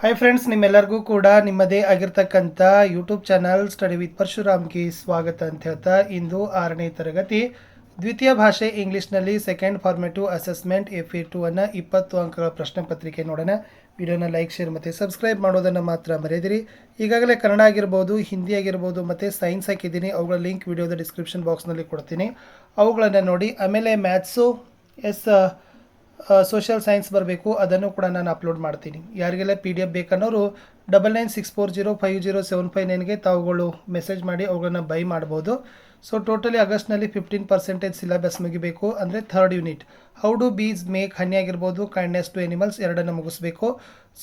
Hi friends, ನಿಮ್ಮೆಲ್ಲರಿಗೂ ಕೂಡ ನಿಮ್ಮದೇ ಆಗಿರ್ತಕ್ಕಂಥ ಯೂಟ್ಯೂಬ್ ಚಾನಲ್ ಸ್ಟಡಿ ವಿತ್ ಪರಶುರಾಮ್ಗೆ ಸ್ವಾಗತ ಅಂತ ಹೇಳ್ತಾ, ಇಂದು 6ನೇ ತರಗತಿ ದ್ವಿತೀಯ ಭಾಷೆ ಇಂಗ್ಲೀಷ್ನಲ್ಲಿ ಸೆಕೆಂಡ್ ಫಾರ್ಮೇಟಿವ್ ಅಸೆಸ್ಮೆಂಟ್ FA2 ಅನ್ನು 20 ಅಂಕಗಳ ಪ್ರಶ್ನೆ ಪತ್ರಿಕೆ ನೋಡೋಣ. ವಿಡಿಯೋನ ಲೈಕ್, ಶೇರ್ ಮತ್ತು ಸಬ್ಸ್ಕ್ರೈಬ್ ಮಾಡೋದನ್ನು ಮಾತ್ರ ಮರೆಯದಿರಿ. ಈಗಾಗಲೇ ಕನ್ನಡ ಆಗಿರ್ಬೋದು, ಹಿಂದಿ ಆಗಿರ್ಬೋದು ಮತ್ತು ಸೈನ್ಸ್ ಹಾಕಿದ್ದೀನಿ. ಅವುಗಳ ಲಿಂಕ್ ವಿಡಿಯೋದ ಡಿಸ್ಕ್ರಿಪ್ಷನ್ ಬಾಕ್ಸ್ನಲ್ಲಿ ಕೊಡ್ತೀನಿ, ಅವುಗಳನ್ನು ನೋಡಿ. ಆಮೇಲೆ ಮ್ಯಾಥ್ಸು ಸೋಷಿಯಲ್ ಸೈನ್ಸ್ ಬರಬೇಕು, ಅದನ್ನು ಕೂಡ ನಾನು ಅಪ್ಲೋಡ್ ಮಾಡ್ತೀನಿ. ಯಾರಿಗೆಲ್ಲ PDF ಬೇಕನ್ನೋರು 9964050759ಗೆ ತಾವುಗಳು ಮೆಸೇಜ್ ಮಾಡಿ ಅವುಗಳನ್ನ ಬೈ ಮಾಡ್ಬೋದು. ಸೊ ಟೋಟಲಿ ಆಗಸ್ಟ್ನಲ್ಲಿ 15% ಸಿಲೆಬಸ್ ಮುಗಿಬೇಕು, ಅಂದರೆ 3rd unit. How do bees make honey ಆಗಿರ್ಬೋದು, ಕೈಂಡ್ನೆಸ್ ಟು ಎನಿಮಲ್ಸ್ ಎರಡನ್ನು ಮುಗಿಸ್ಬೇಕು.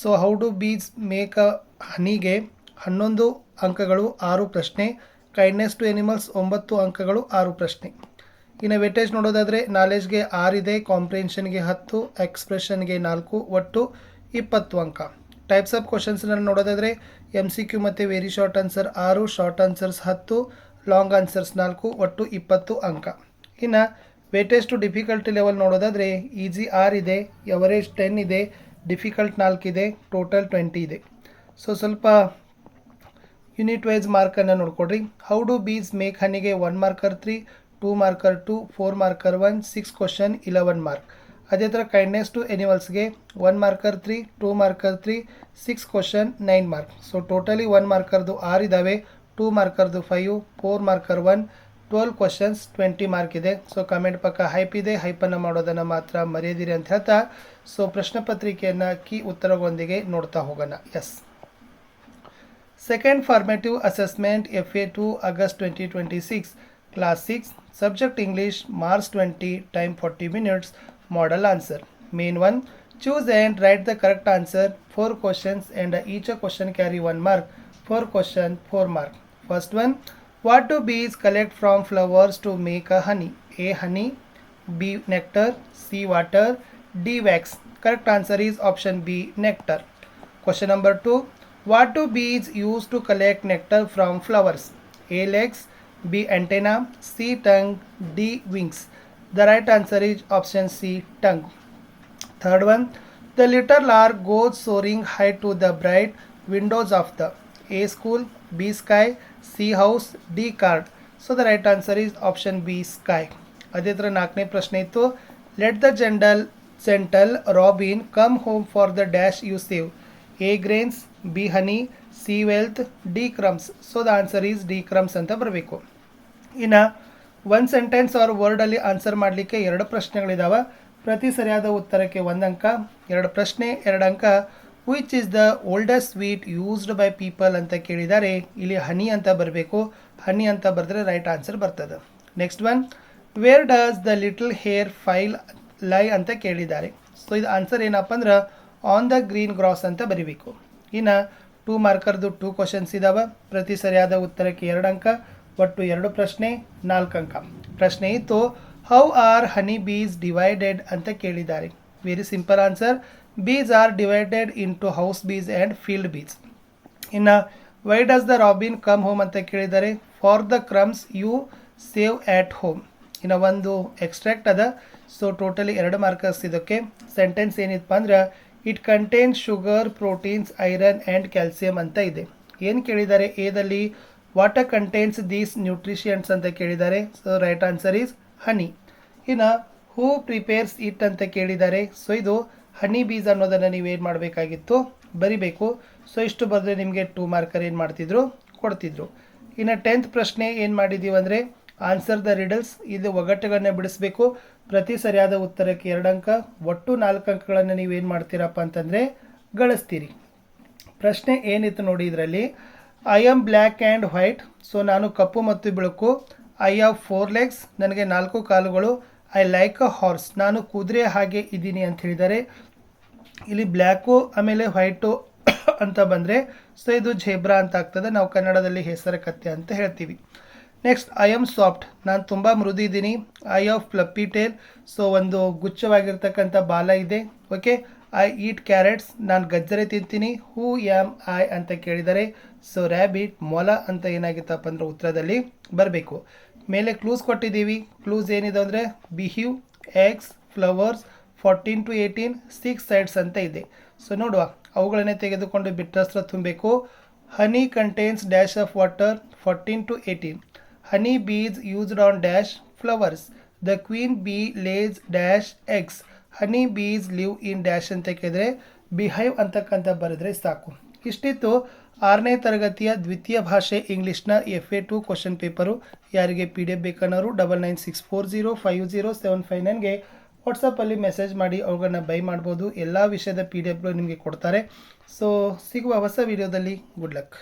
So how do bees make ಹನಿಗೆ 11 ಅಂಕಗಳು 6 ಪ್ರಶ್ನೆ, ಕೈಂಡ್ನೆಸ್ ಟು ಎನಿಮಲ್ಸ್ 9 ಅಂಕಗಳು 6 ಪ್ರಶ್ನೆ. ಇನ್ನು ವೆಟೇಜ್ ನೋಡೋದಾದರೆ ನಾಲೆಜ್ಗೆ 6 ಇದೆ, ಕಾಂಪ್ರಿಹೆನ್ಷನ್ಗೆ 10, ಎಕ್ಸ್ಪ್ರೆಷನ್ಗೆ 4, ಒಟ್ಟು 20 ಅಂಕ. ಟೈಪ್ಸ್ ಆಫ್ ಕ್ವಶನ್ಸ್ನ ನೋಡೋದಾದರೆ MCQ ಮತ್ತು very short answer 6, short answers 10, long answers 4, ಒಟ್ಟು 20 ಅಂಕ. ಇನ್ನು ವೆಟೇಜ್ ಟು ಡಿಫಿಕಲ್ಟಿ ಲೆವೆಲ್ ನೋಡೋದಾದರೆ ಈಸಿ 6 ಇದೆ, ಎವರೇಜ್ 10 ಇದೆ, ಡಿಫಿಕಲ್ಟ್ 4 ಇದೆ, ಟೋಟಲ್ 20 ಇದೆ. ಸೊ ಸ್ವಲ್ಪ ಯೂನಿಟ್ ವೈಸ್ ಮಾರ್ಕನ್ನು ನೋಡ್ಕೊಡ್ರಿ. ಹೌ ಡು ಬೀಸ್ ಮೇಕ್ ಹನಿಗೆ 1 marker 3, 2 marker 2, 4 marker 1, 6 question 11 mark. ಅದೇ ಥರ ಕೈಂಡ್ನೆಸ್ ಟು ಎನಿಮಲ್ಸ್ಗೆ 1 marker 3, 2 marker 3, 6 question 9 mark. So totally 1 ಮಾರ್ಕರ್ದು 6 ಇದ್ದಾವೆ, 2 ಮಾರ್ಕರ್ದು 5, 4 ಮಾರ್ಕರ್ 1, 12 ಕ್ವಶನ್ಸ್ 20 ಮಾರ್ಕ್ ಇದೆ. ಸೊ ಕಮೆಂಟ್ ಪಕ್ಕ ಹೈಪ್ ಇದೆ, ಹೈಪನ್ನು ಮಾಡೋದನ್ನು ಮಾತ್ರ ಮರೆಯದಿರಿ ಅಂತ ಹೇಳ್ತಾ, ಸೊ ಪ್ರಶ್ನೆ ಪತ್ರಿಕೆಯನ್ನು ಕೀ ಉತ್ತರಗಳೊಂದಿಗೆ ನೋಡ್ತಾ ಹೋಗೋಣ. Yes, second formative assessment FA2 August 2026, Class 6, Subject English, March 20, time 40 minutes, Model answer. Main 1, choose and write the correct answer. 4 questions and each question carry 1 mark. 4 question 4 mark. First one, what do bees collect from flowers to make a honey? A. Honey, B. Nectar, C. Water, D. Wax. Correct answer is option B. Nectar. Question number 2, what do bees use to collect nectar from flowers? A. Legs, B. Antenna, C. Tongue, D. Wings. The right answer is option C. Tongue. Third one, the little lark goes soaring high to the bright windows of the A. School, B. Sky, C. House, D. Card. So the right answer is option B. Sky. ಅದೇ ಥರ 4ನೇ ಪ್ರಶ್ನೆ ಇತ್ತು, let the gentle robin come home for the dash you save. A. grains, B. honey, C. wealth, D. crumbs. So the answer is D. crumbs ಅಂತ ಬರಬೇಕು. ಇನ್ನು 1 sentence R ವರ್ಡಲ್ಲಿ answer ಮಾಡಲಿಕ್ಕೆ 2 ಪ್ರಶ್ನೆಗಳಿದ್ದಾವೆ. ಪ್ರತಿ ಸರಿಯಾದ ಉತ್ತರಕ್ಕೆ 1 ಅಂಕ, 2 ಪ್ರಶ್ನೆ 2 ಅಂಕ. Which is the oldest sweet used by people ಅಂತ ಕೇಳಿದ್ದಾರೆ. ಇಲ್ಲಿ ಹನಿ ಅಂತ ಬರಬೇಕು, ಹನಿ ಅಂತ ಬರೆದ್ರೆ ರೈಟ್ ಆನ್ಸರ್ ಬರ್ತದೆ. Next one, where does the little hair file ಲೈ ಅಂತ ಕೇಳಿದ್ದಾರೆ. ಸೊ ಇದು ಆನ್ಸರ್ ಏನಪ್ಪ ಅಂದ್ರೆ ಆನ್ ದ ಗ್ರೀನ್ ಗ್ರಾಸ್ ಅಂತ ಬರೀಬೇಕು. ಇನ್ನು 2 ಮಾರ್ಕರ್ದು 2 ಕ್ವಶನ್ಸ್ ಇದ್ದಾವೆ. ಪ್ರತಿ ಸರಿಯಾದ ಉತ್ತರಕ್ಕೆ 2 ಅಂಕ, ಒಟ್ಟು 2 ಪ್ರಶ್ನೆ 4 ಅಂಕ. ಪ್ರಶ್ನೆ ಇತ್ತು, how are honey bees divided ಅಂತ ಕೇಳಿದ್ದಾರೆ. Very simple answer, bees are divided into house bees and field bees. ಇನ್ನು why does the robin come home ಅಂತ ಕೇಳಿದ್ದಾರೆ. For the crumbs you save at home. ಇನ್ನು ಒಂದು ಎಕ್ಸ್ಟ್ರಾಕ್ಟ್ ಅದ. So totally 2 markers ಇದಕ್ಕೆ. Sentence ಏನಿತ್ತು ಅಂದ್ರೆ, it contains sugar, proteins, iron and calcium ಅಂತ ಇದೆ. ಏನು ಕೇಳಿದ್ದಾರೆ ಎದಲ್ಲಿ, ವಾಟರ್ ಕಂಟೇನ್ಸ್ ದೀಸ್ ನ್ಯೂಟ್ರಿಷಿಯಂಟ್ಸ್ ಅಂತ ಕೇಳಿದ್ದಾರೆ. ಸೊ ರೈಟ್ ಆನ್ಸರ್ ಈಸ್ ಹನಿ. ಇನ್ನು ಹೂ ಪ್ರಿಪೇರ್ಸ್ ಇಟ್ ಅಂತ ಕೇಳಿದ್ದಾರೆ. ಸೊ ಇದು ಹನಿ ಬೀಸ್ ಅನ್ನೋದನ್ನು ನೀವೇನು ಮಾಡಬೇಕಾಗಿತ್ತು, ಬರಿಬೇಕು. ಸೊ ಇಷ್ಟು ಬರೆದ್ರೆ ನಿಮಗೆ 2 ಮಾರ್ಕರ್ ಏನು ಮಾಡ್ತಿದ್ರು, ಕೊಡ್ತಿದ್ರು. ಇನ್ನು 10th ಪ್ರಶ್ನೆ ಏನು ಮಾಡಿದ್ದೀವಿ ಅಂದರೆ, ಆನ್ಸರ್ ದ ರಿಡಲ್ಸ್. ಇದು ಒಗಟುಗಳನ್ನ ಬಿಡಿಸ್ಬೇಕು. ಪ್ರತಿ ಸರಿಯಾದ ಉತ್ತರಕ್ಕೆ 2 ಅಂಕ, ಒಟ್ಟು 4 ಅಂಕಗಳನ್ನು ನೀವೇನು ಮಾಡ್ತೀರಪ್ಪ ಅಂತಂದರೆ ಗಳಿಸ್ತೀರಿ. ಪ್ರಶ್ನೆ ಏನಿತ್ತು ನೋಡಿ ಇದರಲ್ಲಿ, I am black and white. So ನಾನು ಕಪ್ಪು ಮತ್ತು ಬೆಳಕು. ಐ ಹ್ಯಾವ್ 4 legs, ನನಗೆ 4 ಕಾಲುಗಳು. ಐ ಲೈಕ್ ಅ ಹಾರ್ಸ್, ನಾನು ಕುದುರೆ ಹಾಗೆ ಇದ್ದೀನಿ ಅಂತ ಹೇಳಿದ್ದಾರೆ. ಇಲ್ಲಿ ಬ್ಲ್ಯಾಕು ಆಮೇಲೆ ವೈಟು ಅಂತ ಬಂದರೆ ಸೊ ಇದು ಝೇಬ್ರಾ ಅಂತ ಆಗ್ತದೆ. ನಾವು ಕನ್ನಡದಲ್ಲಿ ಹೆಸರು ಕತ್ತೆ ಅಂತ ಹೇಳ್ತೀವಿ. ನೆಕ್ಸ್ಟ್, ಐ ಆಮ್ ಸಾಫ್ಟ್, ನಾನು ತುಂಬ ಮೃದು ಇದ್ದೀನಿ. ಐ ಹ್ಯಾವ್ ಫ್ಲಪ್ಪಿ ಟೇಲ್, ಸೊ ಒಂದು ಗುಚ್ಛವಾಗಿರ್ತಕ್ಕಂಥ ಬಾಲ ಇದೆ. ಓಕೆ, ಐ ಈಟ್ ಕ್ಯಾರೆಟ್ಸ್, ನಾನು ಗಜ್ಜರೆ ತಿಂತೀನಿ. ಹೂ ಆಮ್ ಐ ಅಂತ ಕೇಳಿದರೆ. ಸೊ ರ್ಯಾಬಿಟ್, ಮೊಲ ಅಂತ ಏನಾಗಿತ್ತಪ್ಪ ಅಂದ್ರೆ ಉತ್ತರದಲ್ಲಿ ಬರಬೇಕು. ಮೇಲೆ ಕ್ಲೂಸ್ ಕೊಟ್ಟಿದ್ದೀವಿ. ಕ್ಲೂಸ್ ಏನಿದೆ ಅಂದರೆ beehive, eggs, flowers, 14 to 18, 6 sides ಅಂತ ಇದೆ. ಸೊ ನೋಡುವ, ಅವುಗಳನ್ನೇ ತೆಗೆದುಕೊಂಡು ಬಿಟ್ಟಸ್ತ್ರ ತುಂಬಬೇಕು. Honey contains dash of water 14 to 18. Honey bees used on dash flowers. The queen bee lays dash eggs. Honey bees live in dash ಅಂತ ಕೇಳಿದ್ರೆ ಬಿಹೈವ್ ಅಂತಕ್ಕಂಥ ಬರೆದ್ರೆ ಸಾಕು. ಇಷ್ಟಿತ್ತು 6ನೇ ತರಗತಿಯ ದ್ವಿತೀಯ ಭಾಷೆ ಇಂಗ್ಲೀಷ್ನ FA2 ಕ್ವಶನ್ ಪೇಪರು. ಯಾರಿಗೆ PDF ಬೇಕನ್ನೋರು 9964050759ಗೆ ವಾಟ್ಸಪ್ಪಲ್ಲಿ ಮೆಸೇಜ್ ಮಾಡಿ ಅವುಗಳನ್ನ ಬೈ ಮಾಡ್ಬೋದು. ಎಲ್ಲ ವಿಷಯದ PDFಗಳು ನಿಮಗೆ ಕೊಡ್ತಾರೆ. ಸೊ ಸಿಗುವ ಹೊಸ ವಿಡಿಯೋದಲ್ಲಿ. Good luck.